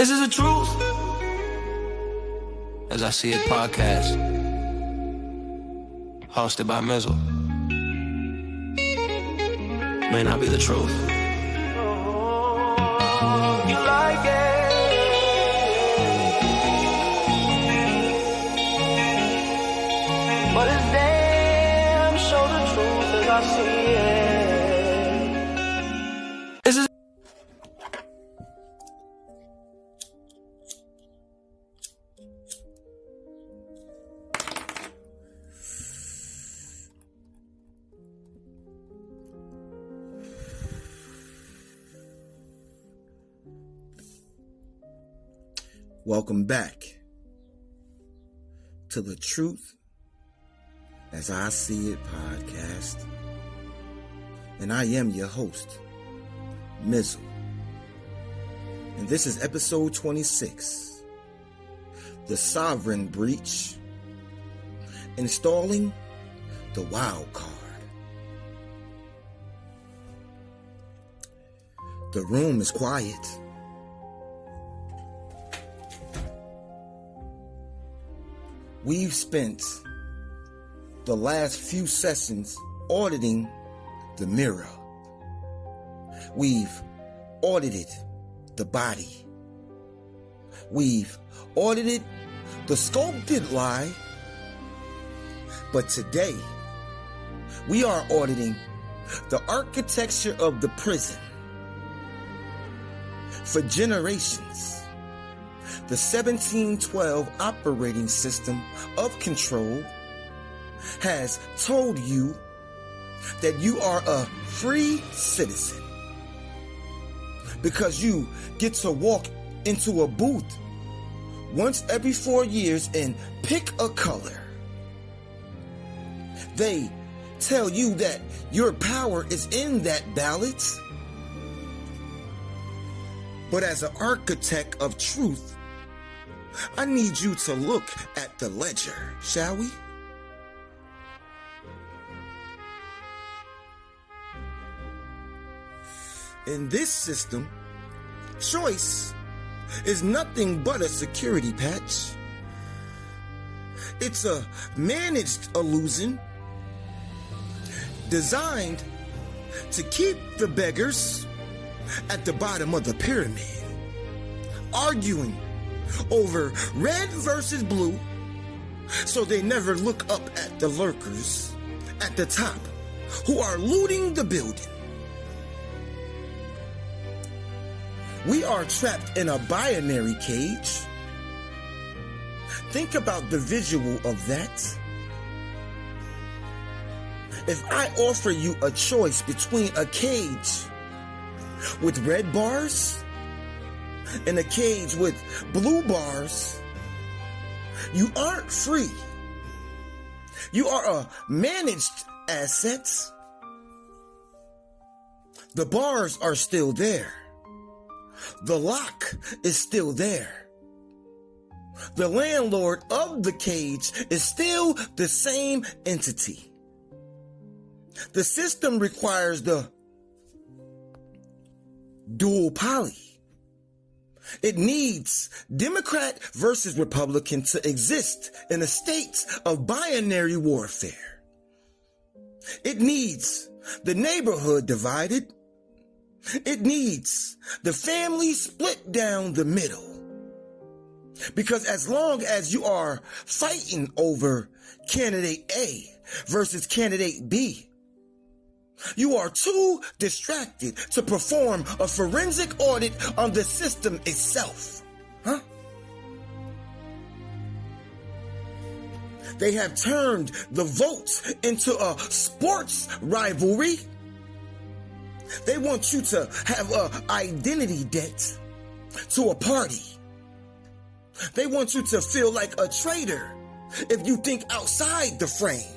This is the truth. As I See It podcast, hosted by Mizal. May not be the truth. You like it, but it's damn sure the truth as I see it. This is Welcome back to the Truth as I See It podcast. And I am your host, Mizal. And this is episode 26, The Sovereign Breach, Installing the Wildcard. The room is quiet. We've spent the last few sessions auditing the mirror. We've audited the body. We've audited the sculpted lie. But today, we are auditing the architecture of the prison. For generations, the 1712 operating system of control has told you that you are a free citizen because you get to walk into a booth once every 4 years and pick a color. They tell you that your power is in that ballot. But as an architect of truth, I need you to look at the ledger, shall we? In this system, choice is nothing but a security patch. It's a managed illusion designed to keep the beggars at the bottom of the pyramid, arguing over red versus blue, so they never look up at the lurkers at the top who are looting the building. We are trapped in a binary cage. Think about the visual of that. If I offer you a choice between a cage with red bars in a cage with blue bars, you aren't free. You are a managed asset. The bars are still there. The lock is still there. The landlord of the cage is still the same entity. The system requires the duopoly. It needs Democrat versus Republican to exist in a state of binary warfare. It needs the neighborhood divided. It needs the family split down the middle. Because as long as you are fighting over candidate A versus candidate B, you are too distracted to perform a forensic audit on the system itself. Huh? They have turned the votes into a sports rivalry. They want you to have an identity debt to a party. They want you to feel like a traitor if you think outside the frame.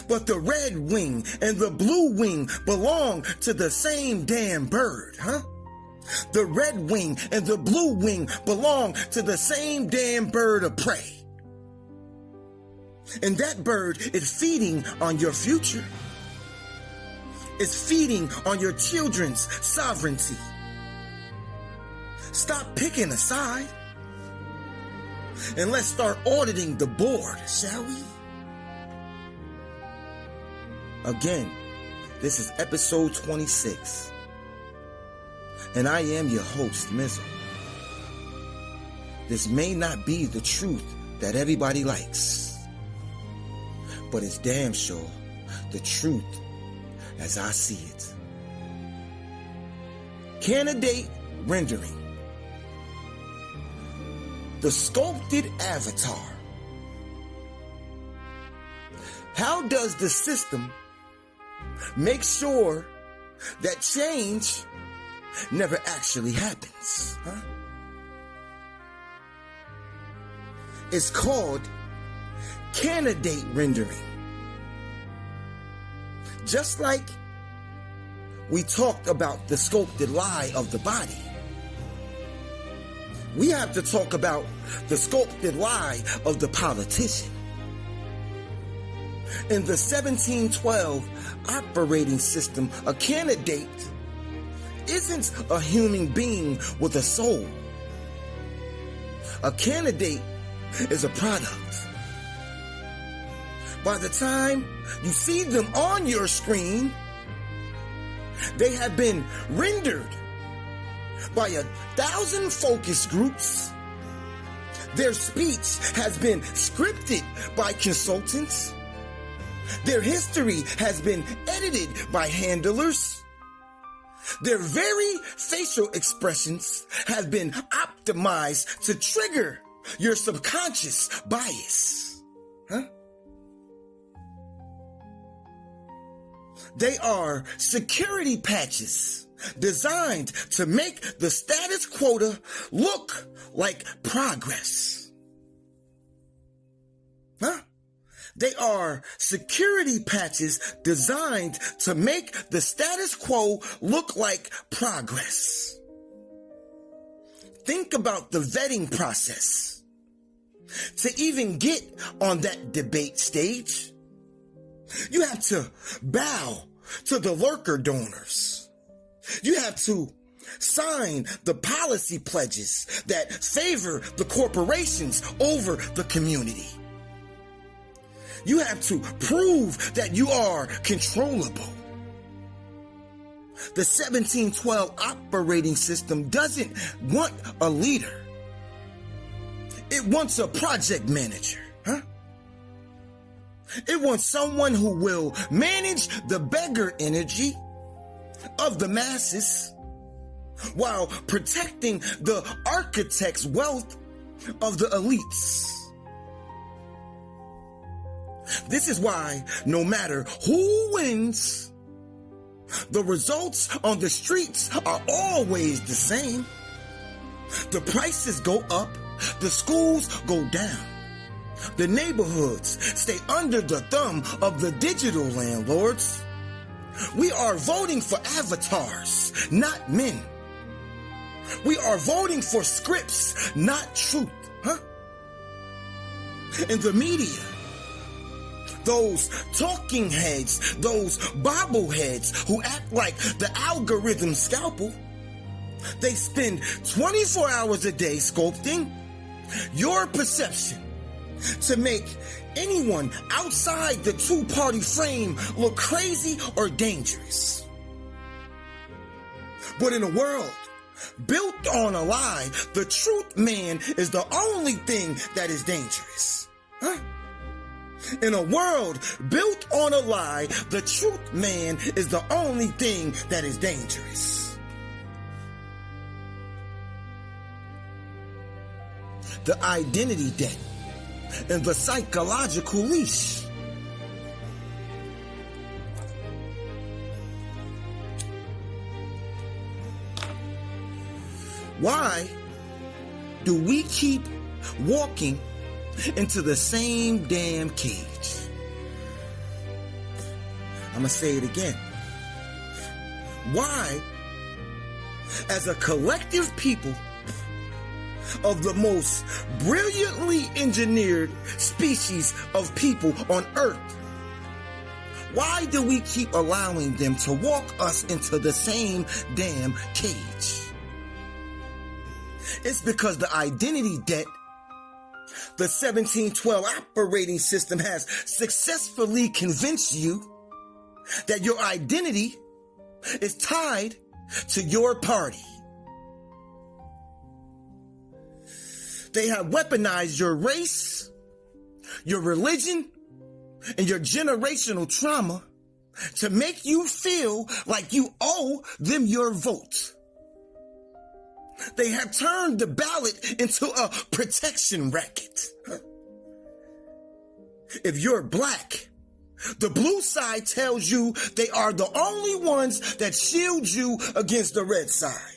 But the red wing and the blue wing belong to the same damn bird, huh? The red wing and the blue wing belong to the same damn bird of prey. And that bird is feeding on your future. It's feeding on your children's sovereignty. stop picking a side and let's start auditing the board, shall we? Again, this is episode 26, and I am your host, Mizal. This may not be the truth that everybody likes, but it's damn sure the truth as I see it. Candidate rendering. The sculpted avatar. How does the system make sure that change never actually happens? It's called candidate rendering. Just like we talked about the sculpted lie of the body, we have to talk about the sculpted lie of the politician. In the 1712 operating system, a candidate isn't a human being with a soul. A candidate is a product. By the time you see them on your screen, they have been rendered by 1,000 focus groups. Their speech has been scripted by consultants. Their history has been edited by handlers. Their very facial expressions have been optimized to trigger your subconscious bias. They are security patches designed to make the status quo look like progress. They are security patches designed to make the status quo look like progress. Think about the vetting process. To even get on that debate stage, you have to bow to the lurker donors. You have to sign the policy pledges that favor the corporations over the community. You have to prove that you are controllable. The 1712 operating system doesn't want a leader. It wants a project manager. It wants someone who will manage the beggar energy of the masses while protecting the architect's wealth of the elites. This is why no matter who wins, the results on the streets are always the same. The prices go up, the schools go down. The neighborhoods stay under the thumb of the digital landlords. We are voting for avatars, not men. We are voting for scripts, not truth. In the media, those talking heads, those bobbleheads who act like the algorithm scalpel, they spend 24 hours a day sculpting your perception to make anyone outside the two-party frame look crazy or dangerous. But in a world built on a lie, the truth man is the only thing that is dangerous. In a world built on a lie, the truth man is the only thing that is dangerous. The identity debt and the psychological leash. Why do we keep walking into the same damn cage? I'm gonna say it again. Why, as a collective people of the most brilliantly engineered species of people on Earth, why do we keep allowing them to walk us into the same damn cage? It's because the identity debt, the 1712 operating system, has successfully convinced you that your identity is tied to your party. They have weaponized your race, your religion, and your generational trauma to make you feel like you owe them your vote. They have turned the ballot into a protection racket. If you're black, the blue side tells you they are the only ones that shield you against the red side.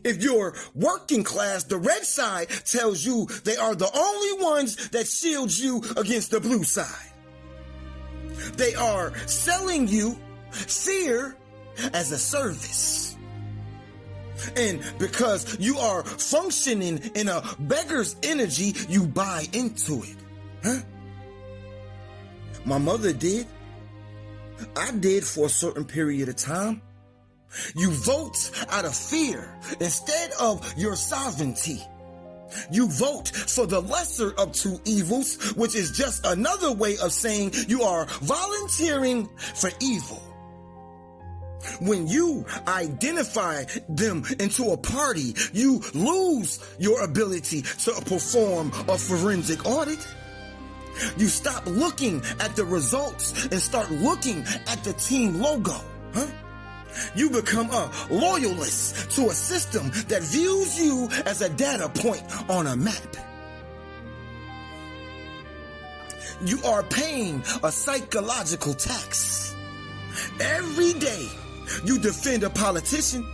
If you're working class, the red side tells you they are the only ones that shield you against the blue side. They are selling you fear as a service. And because you are functioning in a beggar's energy, you buy into it. Huh? My mother did. I did for a certain period of time. You vote out of fear instead of your sovereignty. You vote for the lesser of two evils, which is just another way of saying you are volunteering for evil. When you identify them into a party, you lose your ability to perform a forensic audit. You stop looking at the results and start looking at the team logo. Huh? You become a loyalist to a system that views you as a data point on a map. You are paying a psychological tax. Every day you defend a politician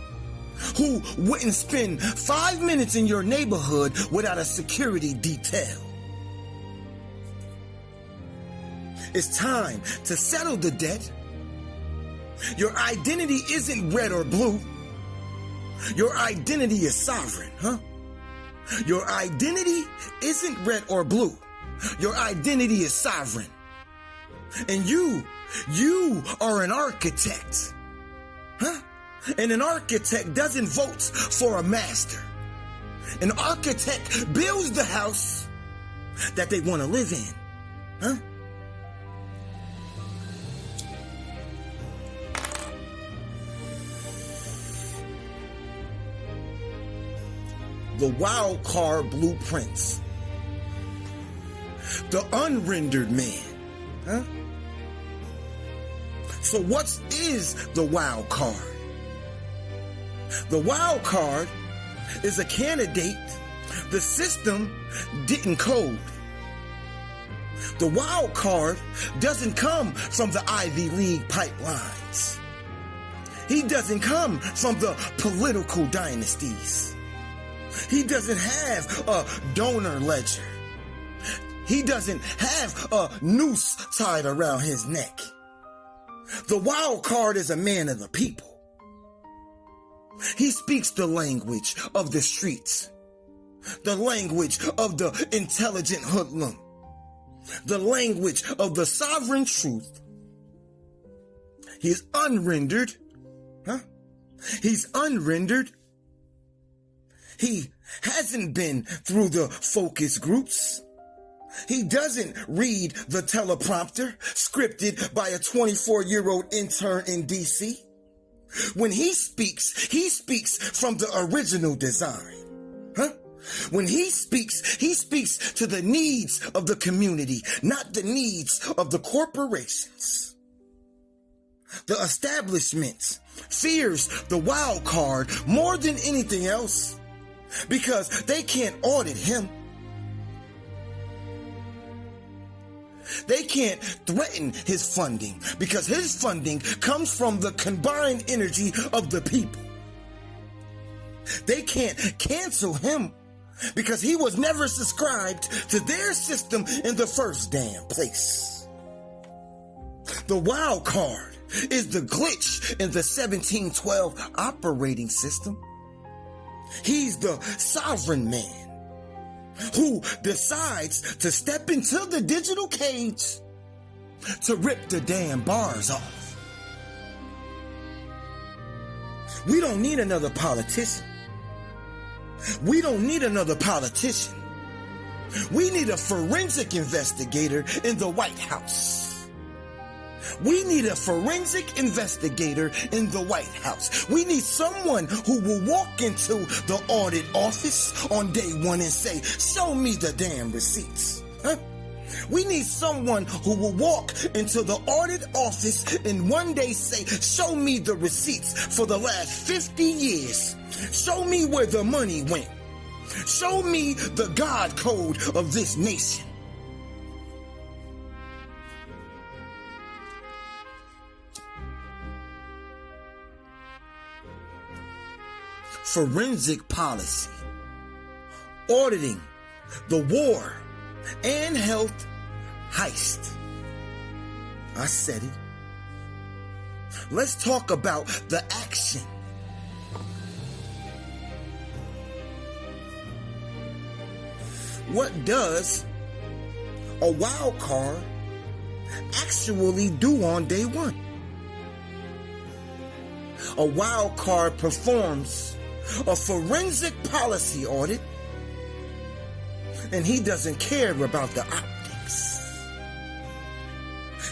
who wouldn't spend 5 minutes in your neighborhood without a security detail. It's time to settle the debt. Your identity isn't red or blue. Your identity is sovereign, huh? Your identity isn't red or blue. Your identity is sovereign. And you are an architect, huh? And an architect doesn't vote for a master. An architect builds the house that they want to live in, huh? The Wildcard blueprints. The unrendered man. Huh? So what is the wild card? The wild card is a candidate the system didn't code. The wild card doesn't come from the Ivy League pipelines. He doesn't come from the political dynasties. He doesn't have a donor ledger. He doesn't have a noose tied around his neck. The wild card is a man of the people. He speaks the language of the streets, the language of the intelligent hoodlum, the language of the sovereign truth. He's unrendered, huh? He's unrendered. He hasn't been through the focus groups. He doesn't read the teleprompter scripted by a 24-year-old intern in DC. When he speaks from the original design. Huh? When he speaks to the needs of the community, not the needs of the corporations. The establishment fears the wild card more than anything else because they can't audit him. They can't threaten his funding because his funding comes from the combined energy of the people. They can't cancel him because he was never subscribed to their system in the first damn place. The wild card is the glitch in the 1712 operating system. He's the sovereign man who decides to step into the digital cage to rip the damn bars off. We don't need another politician. We don't need another politician. We need a forensic investigator in the White House. We need a forensic investigator in the White House. We need someone who will walk into the audit office on day one and say, show me the damn receipts. Huh? We need someone who will walk into the audit office and one day say, show me the receipts for the last 50 years. Show me where the money went. Show me the God code of this nation. Forensic policy, auditing the war and health heist. I said it. Let's talk about the action. What does a wild card actually do on day one? A wild card performs a forensic policy audit, and he doesn't care about the optics.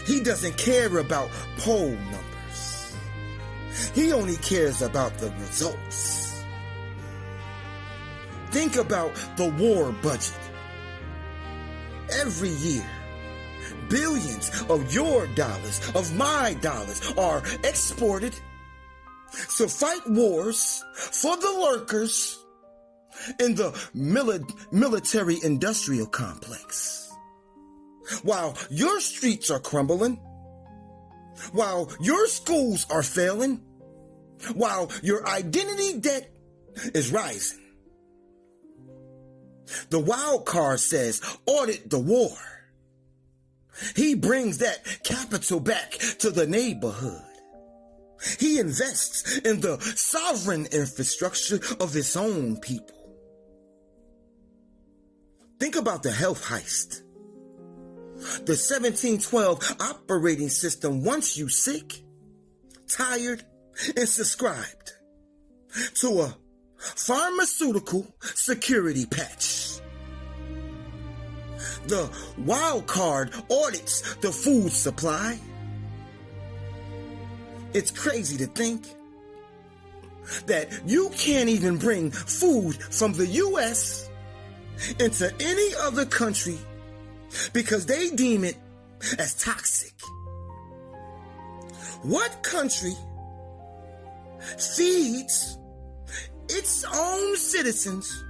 He doesn't care about poll numbers. He only cares about the results. Think about the war budget. Every year, billions of your dollars, of my dollars, are exported to fight wars for the lurkers in the military-industrial complex. While your streets are crumbling, while your schools are failing, while your identity debt is rising. The wild card says, audit the war. He brings that capital back to the neighborhood. He invests in the sovereign infrastructure of his own people. Think about the health heist. The 1712 operating system wants you sick, tired, and subscribed to a pharmaceutical security patch. The wild card audits the food supply. It's crazy to think that you can't even bring food from the U.S. into any other country because they deem it as toxic. What country feeds its own citizens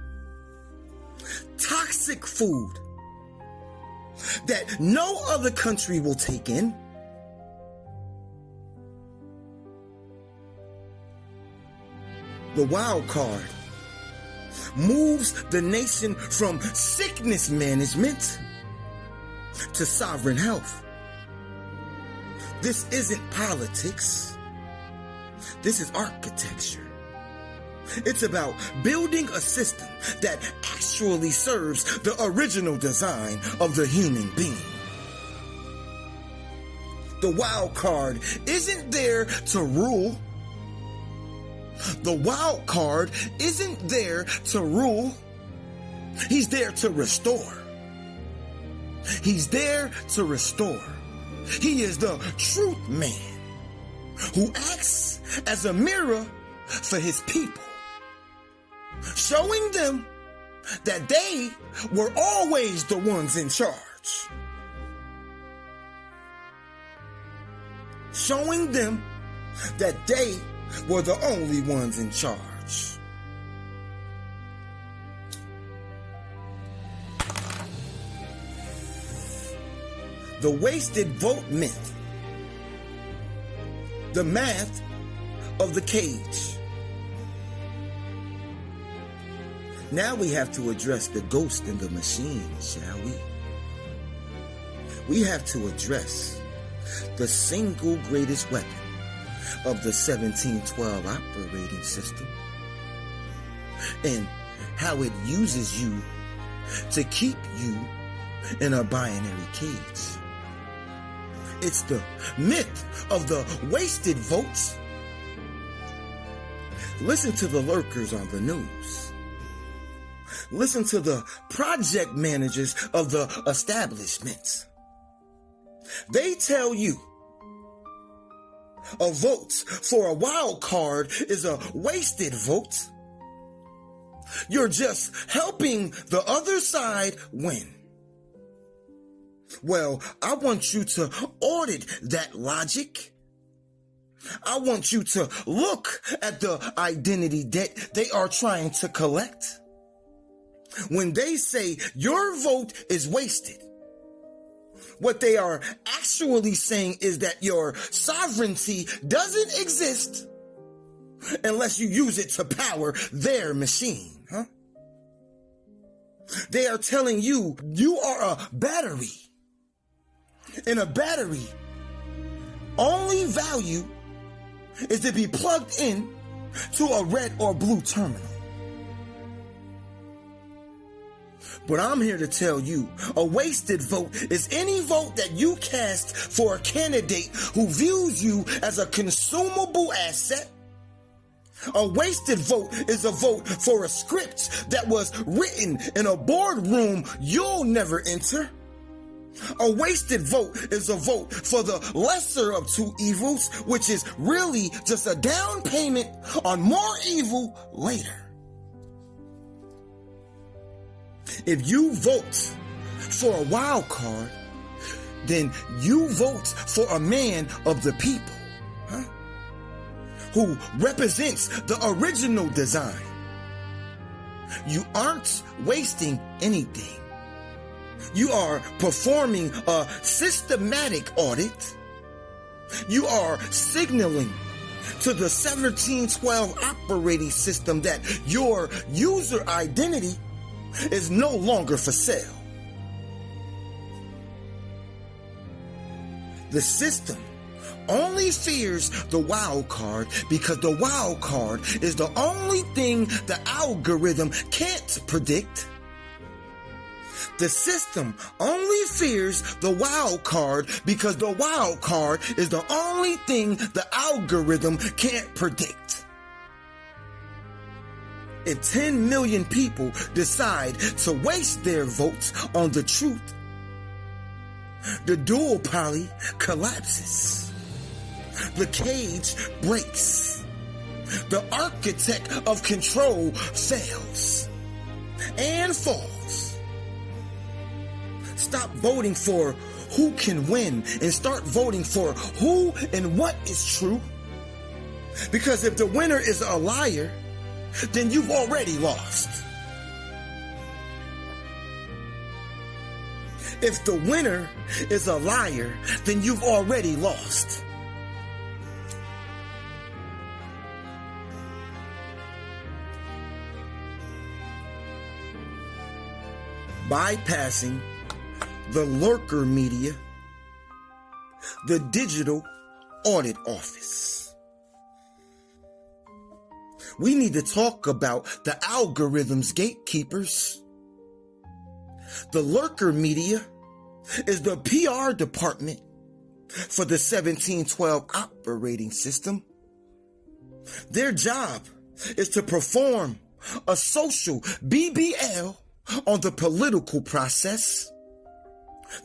toxic food that no other country will take in? The wild card moves the nation from sickness management to sovereign health. This isn't politics. This is architecture. It's about building a system that actually serves the original design of the human being. The wild card isn't there to rule. The wild card isn't there to rule. He's there to restore. He's there to restore. He is the truth man who acts as a mirror for his people, showing them that they were always the ones in charge. Showing them that they were the only ones in charge. The wasted vote myth. The math of the cage. Now we have to address the ghost in the machine, shall we? We have to address the single greatest weapon of the 1712 operating system and how it uses you to keep you in a binary cage. It's the myth of the wasted votes. Listen to the lurkers on the news. Listen to the project managers of the establishments. They tell you a vote for a wild card is a wasted vote. You're just helping the other side win. Well, I want you to audit that logic. I want you to look at the identity debt they are trying to collect. When they say your vote is wasted, what they are actually saying is that your sovereignty doesn't exist unless you use it to power their machine, huh? They are telling you you are a battery. And a battery only value is to be plugged in to a red or blue terminal. But I'm here to tell you, a wasted vote is any vote that you cast for a candidate who views you as a consumable asset. A wasted vote is a vote for a script that was written in a boardroom you'll never enter. A wasted vote is a vote for the lesser of two evils, which is really just a down payment on more evil later. If you vote for a wild card, then you vote for a man of the people, huh? Who represents the original design. You aren't wasting anything. You are performing a systematic audit. You are signaling to the 1712 operating system that your user identity is no longer for sale. The system only fears the wild card because the wild card is the only thing the algorithm can't predict. The system only fears the wild card because the wild card is the only thing the algorithm can't predict. If 10 million people decide to waste their votes on the truth, the duopoly collapses. The cage breaks. The architect of control fails and falls. Stop voting for who can win and start voting for who and what is true. Because if the winner is a liar, then you've already lost. If the winner is a liar, then you've already lost. Bypassing the lurker media, the digital audit office. We need to talk about the algorithm's gatekeepers. The lurker media is the PR department for the 1712 operating system. Their job is to perform a social BBL on the political process.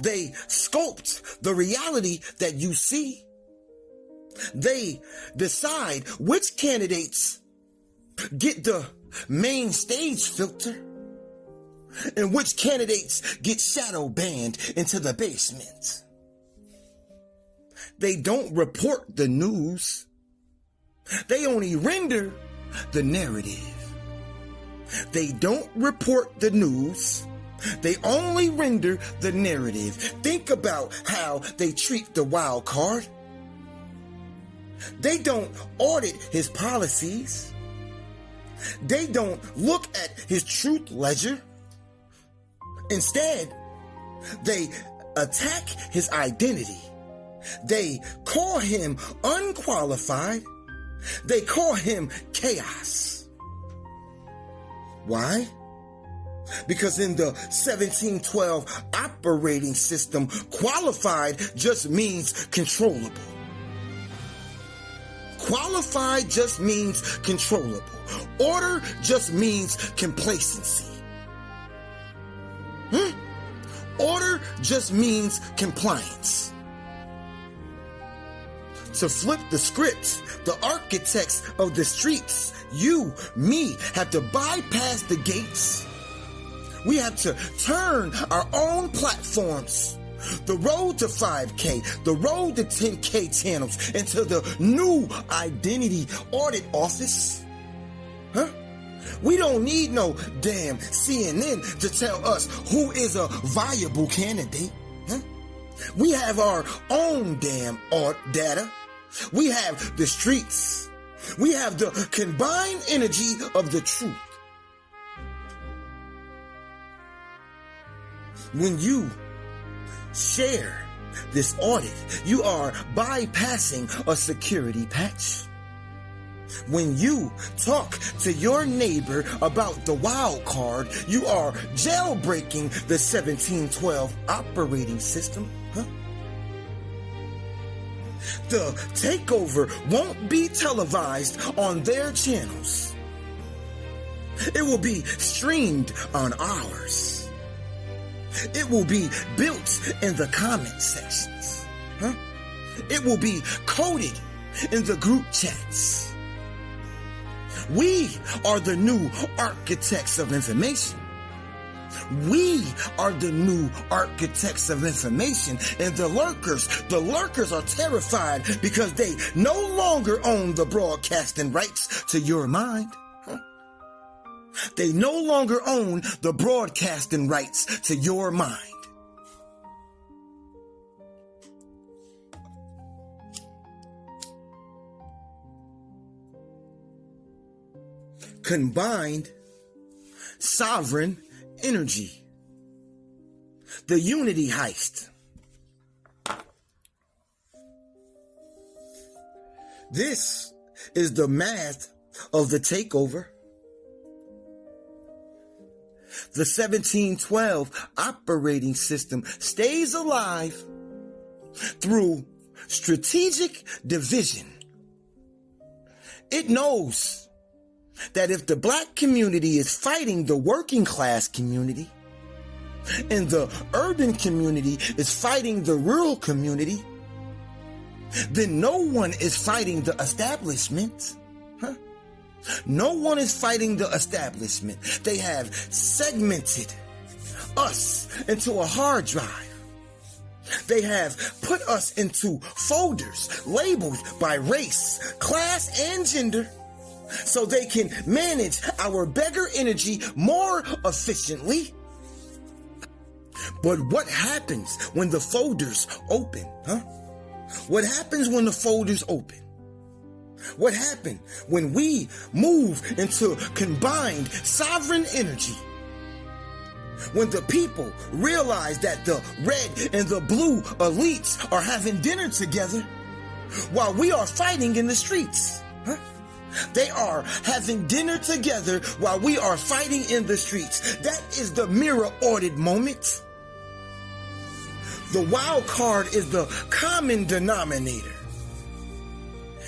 They sculpt the reality that you see. They decide which candidates get the main stage filter and which candidates get shadow banned into the basement. They don't report the news. They only render the narrative. They don't report the news. They only render the narrative. Think about how they treat the wild card. They don't audit his policies. They don't look at his truth ledger. Instead, they attack his identity. They call him unqualified. They call him chaos. Why? Because in the 1712 operating system, qualified just means controllable. Qualified just means controllable. Order just means complacency. just means compliance. To flip the script, the architects of the streets, you, me, have to bypass the gates. We have to turn our own platforms, the road to 5K, the road to 10K channels, into the new identity audit office. Huh? We don't need no damn CNN to tell us who is a viable candidate. Huh? We have our own damn data. We have the streets. We have the combined energy of the truth. When you share this audit, you are bypassing a security patch. When you talk to your neighbor about the Wildcard, you are jailbreaking the 1712 operating system. Huh? The takeover won't be televised on their channels. It will be streamed on ours. It will be built in the comment sections. Huh? It will be coded in the group chats. We are the new architects of information. We are the new architects of information, and the lurkers are terrified because they no longer own the broadcasting rights to your mind. They no longer own the broadcasting rights to your mind. Combined sovereign energy. The unity heist. This is the math of the takeover. The 1712 operating system stays alive through strategic division. It knows that if the black community is fighting the working class community, and the urban community is fighting the rural community, then no one is fighting the establishment. Huh? No one is fighting the establishment. They have segmented us into a hard drive. They have put us into folders labeled by race, class, and gender, so they can manage our beggar energy more efficiently. But what happens when the folders open, huh? What happens when the folders open? What happened when we move into combined sovereign energy? When the people realize that the red and the blue elites are having dinner together while we are fighting in the streets, huh? They are having dinner together while we are fighting in the streets. That is the mirror audit moment. The wild card is the common denominator.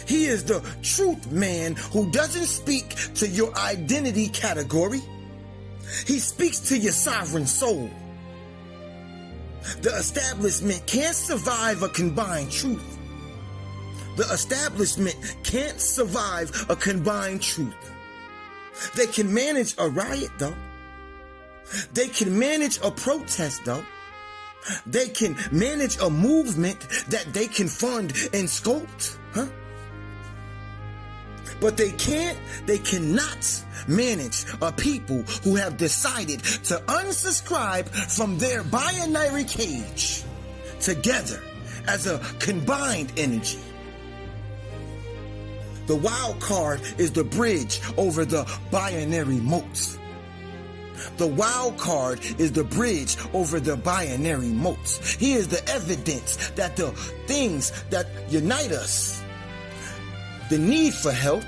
He is the truth man who doesn't speak to your identity category. He speaks to your sovereign soul. The establishment can't survive a combined truth. The establishment can't survive a combined truth. They can manage a riot, though. They can manage a protest, though. They can manage a movement that they can fund and sculpt, huh? But they cannot manage a people who have decided to unsubscribe from their binary cage together as a combined energy. The wild card is the bridge over the binary moats. The wild card is the bridge over the binary moats. He is the evidence that the things that unite us, the need for health,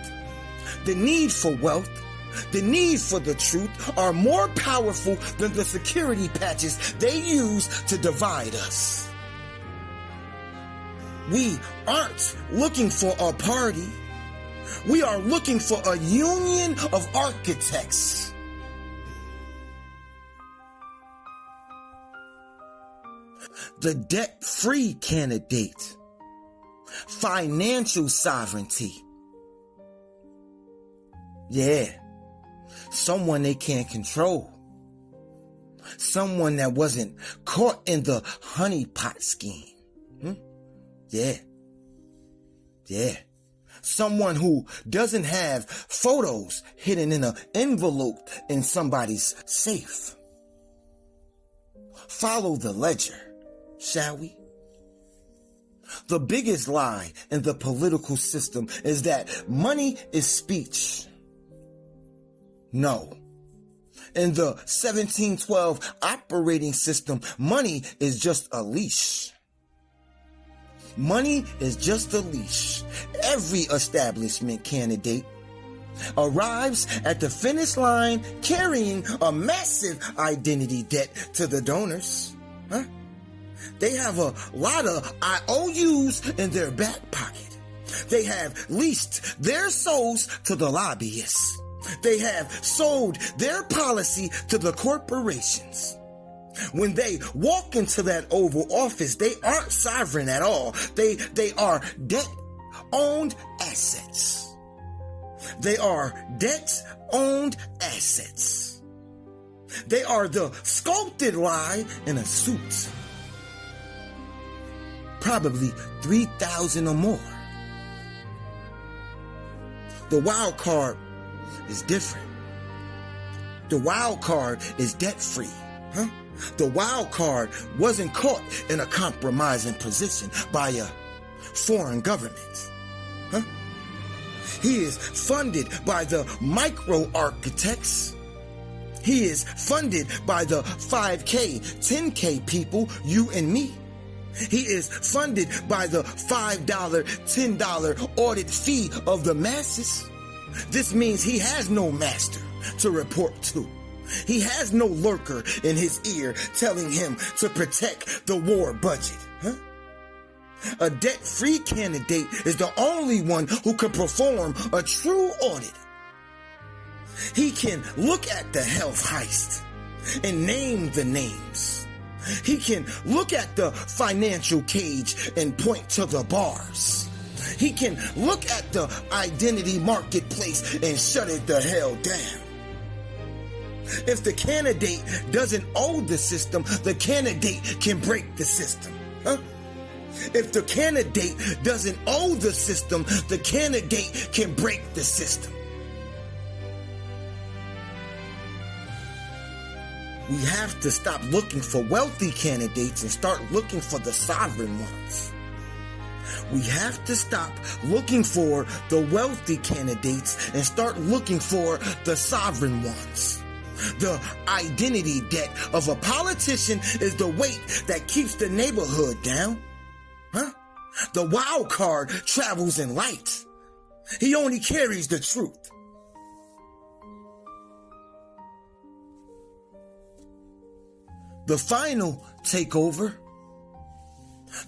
the need for wealth, the need for the truth, are more powerful than the security patches they use to divide us. We aren't looking for a party. We are looking for a union of architects. The debt-free candidate. Financial sovereignty. Yeah. Someone they can't control. Someone that wasn't caught in the honeypot scheme. Yeah. Yeah. Someone who doesn't have photos hidden in an envelope in somebody's safe. Follow the ledger, shall we? The biggest lie in the political system is that money is speech. No. In the 1712 operating system, money is just a leash. Money is just a leash. Every establishment candidate arrives at the finish line carrying a massive identity debt to the donors. They have a lot of IOUs in their back pocket. They have leased their souls to the lobbyists. They have sold their policy to the corporations. When they walk into that Oval Office, they aren't sovereign at all. They are debt-owned assets. They are debt-owned assets. They are the sculpted lie in a suit. Probably 3,000 or more. The wild card is different. The wild card is debt-free. The wild card wasn't caught in a compromising position by a foreign government. He is funded by the micro architects. He is funded by the 5K, 10K people, you and me. He is funded by the $5, $10 audit fee of the masses. This means he has no master to report to. He has no lurker in his ear telling him to protect the war budget. A debt-free candidate is the only one who can perform a true audit. He can look at the health heist and name the names. He can look at the financial cage and point to the bars. He can look at the identity marketplace and shut it the hell down. If the candidate doesn't owe the system, the candidate can break the system. If the candidate doesn't owe the system, the candidate can break the system. We have to stop looking for wealthy candidates and start looking for the sovereign ones. We have to stop looking for the wealthy candidates and start looking for the sovereign ones. The identity debt of a politician is the weight that keeps the neighborhood down. The wild card travels in light. He only carries the truth. The final takeover,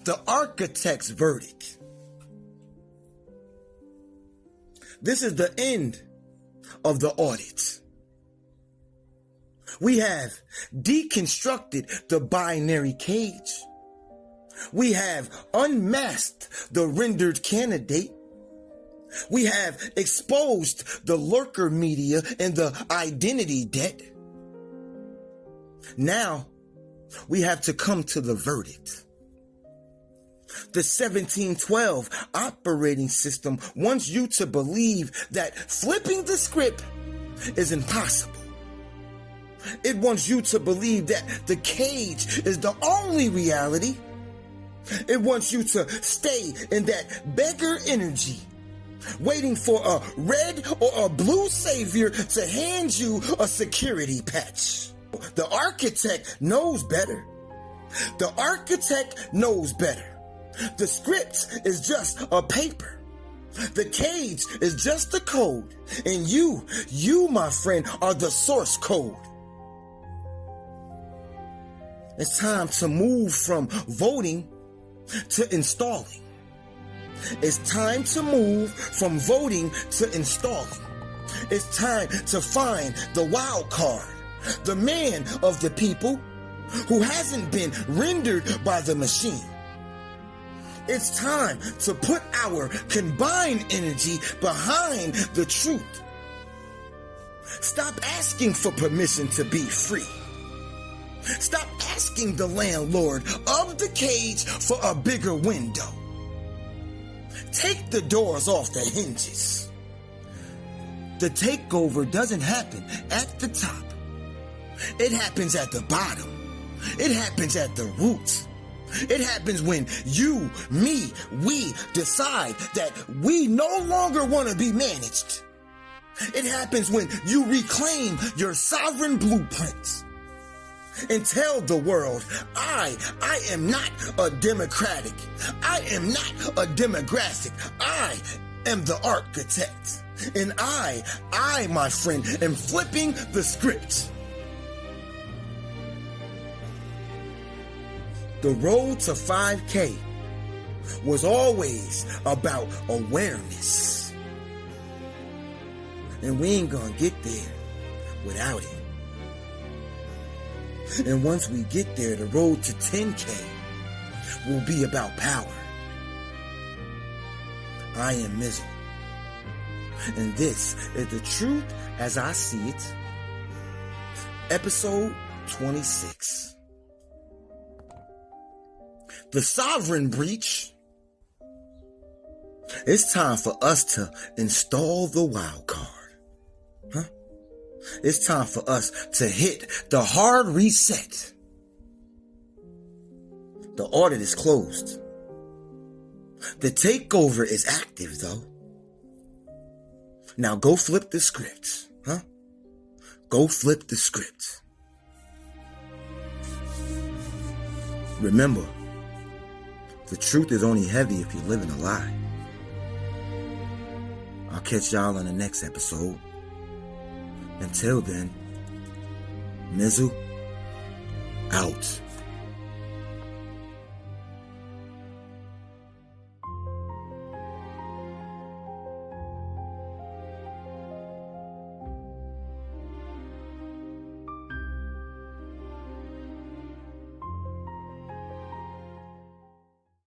the architect's verdict. This is the end of the audit. We have deconstructed the binary cage. We have unmasked the rendered candidate. We have exposed the lurker media and the identity debt. Now, we have to come to the verdict. The 1712 operating system wants you to believe that flipping the script is impossible. It wants you to believe that the cage is the only reality. It wants you to stay in that beggar energy, waiting for a red or a blue savior to hand you a security patch. The architect knows better. The architect knows better. The script is just a paper. The cage is just the code. And you, my friend, are the source code. It's time to move from voting to installing. It's time to move from voting to installing. It's time to find the wild card, the man of the people, who hasn't been rendered by the machine. It's time to put our combined energy behind the truth. Stop asking for permission to be free. Stop asking the landlord of the cage for a bigger window. Take the doors off the hinges. The takeover doesn't happen at the top. It happens at the bottom. It happens at the roots. It happens when you, me, we decide that we no longer want to be managed. It happens when you reclaim your sovereign blueprints and tell the world, I am not a democratic. I am not a demographic. I am the architect. And I, my friend, am flipping the script. The road to 5K was always about awareness. And we ain't gonna get there without it. And once we get there, the road to 10K will be about power. I am Mizal. And this is The Truth as I See It, episode 26. The sovereign breach. It's time for us to install the wildcard. It's time for us to hit the hard reset. The audit is closed. The takeover is active, though. Now go flip the script. Go flip the script. Remember, the truth is only heavy if you're living a lie. I'll catch y'all in the next episode. Until then, Mizal out.